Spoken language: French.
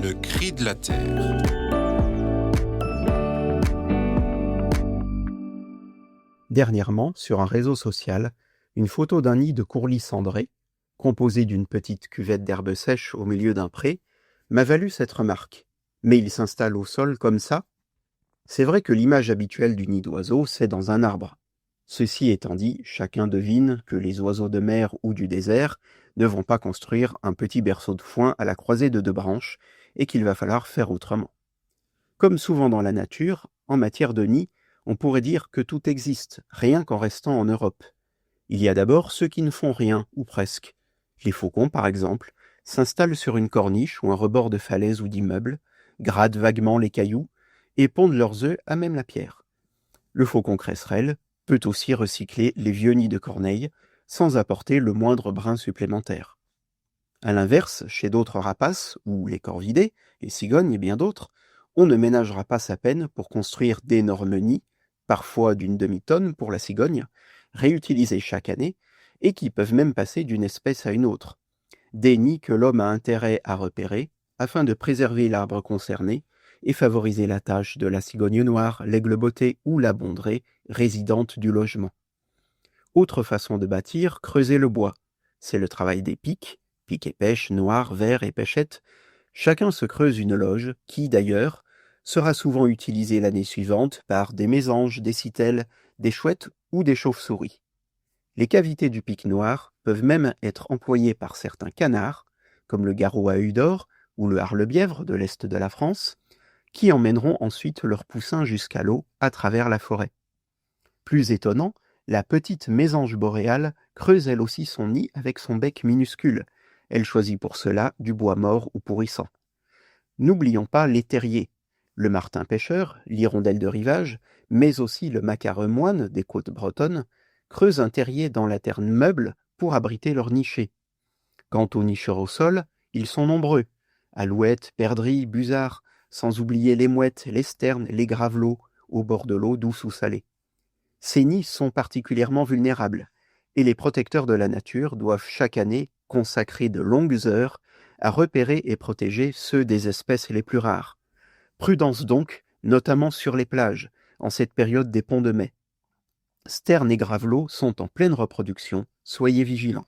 Le cri de la terre. Dernièrement, sur un réseau social, une photo d'un nid de courlis cendré, composé d'une petite cuvette d'herbe sèche au milieu d'un pré, m'a valu cette remarque. Mais il s'installe au sol comme ça? C'est vrai que l'image habituelle du nid d'oiseau, c'est dans un arbre. Ceci étant dit, chacun devine que les oiseaux de mer ou du désert ne vont pas construire un petit berceau de foin à la croisée de deux branches et qu'il va falloir faire autrement. Comme souvent dans la nature, en matière de nid, on pourrait dire que tout existe, rien qu'en restant en Europe. Il y a d'abord ceux qui ne font rien, ou presque. Les faucons, par exemple, s'installent sur une corniche ou un rebord de falaise ou d'immeuble, grattent vaguement les cailloux et pondent leurs œufs à même la pierre. Le faucon cresserelle peut aussi recycler les vieux nids de corneilles sans apporter le moindre brin supplémentaire. À l'inverse, chez d'autres rapaces, ou les corvidés, les cigognes et bien d'autres, on ne ménagera pas sa peine pour construire d'énormes nids, parfois d'une demi-tonne pour la cigogne, réutilisés chaque année, et qui peuvent même passer d'une espèce à une autre. Des nids que l'homme a intérêt à repérer, afin de préserver l'arbre concerné, et favoriser la tâche de la cigogne noire, l'aigle botté ou la bondrée, résidente du logement. Autre façon de bâtir, creuser le bois. C'est le travail des pics et pêche, noir, vert et pêchette. Chacun se creuse une loge qui, d'ailleurs, sera souvent utilisée l'année suivante par des mésanges, des citelles, des chouettes ou des chauves-souris. Les cavités du pic noir peuvent même être employées par certains canards, comme le garrot à œil d'or ou le harlebièvre de l'est de la France, qui emmèneront ensuite leurs poussins jusqu'à l'eau à travers la forêt. Plus étonnant, la petite mésange boréale creuse elle aussi son nid avec son bec minuscule. Elle choisit pour cela du bois mort ou pourrissant. N'oublions pas les terriers, le martin pêcheur, l'hirondelle de rivage, mais aussi le macareux moine des côtes bretonnes, creusent un terrier dans la terre meuble pour abriter leurs nichés. Quant aux nicheurs au sol, ils sont nombreux. Alouettes, perdrix, busards, sans oublier les mouettes, les sternes, les gravelots, au bord de l'eau douce ou salée. Ces nids sont particulièrement vulnérables, et les protecteurs de la nature doivent chaque année consacrer de longues heures à repérer et protéger ceux des espèces les plus rares. Prudence donc, notamment sur les plages, en cette période des ponts de mai. Sternes et gravelots sont en pleine reproduction, soyez vigilants.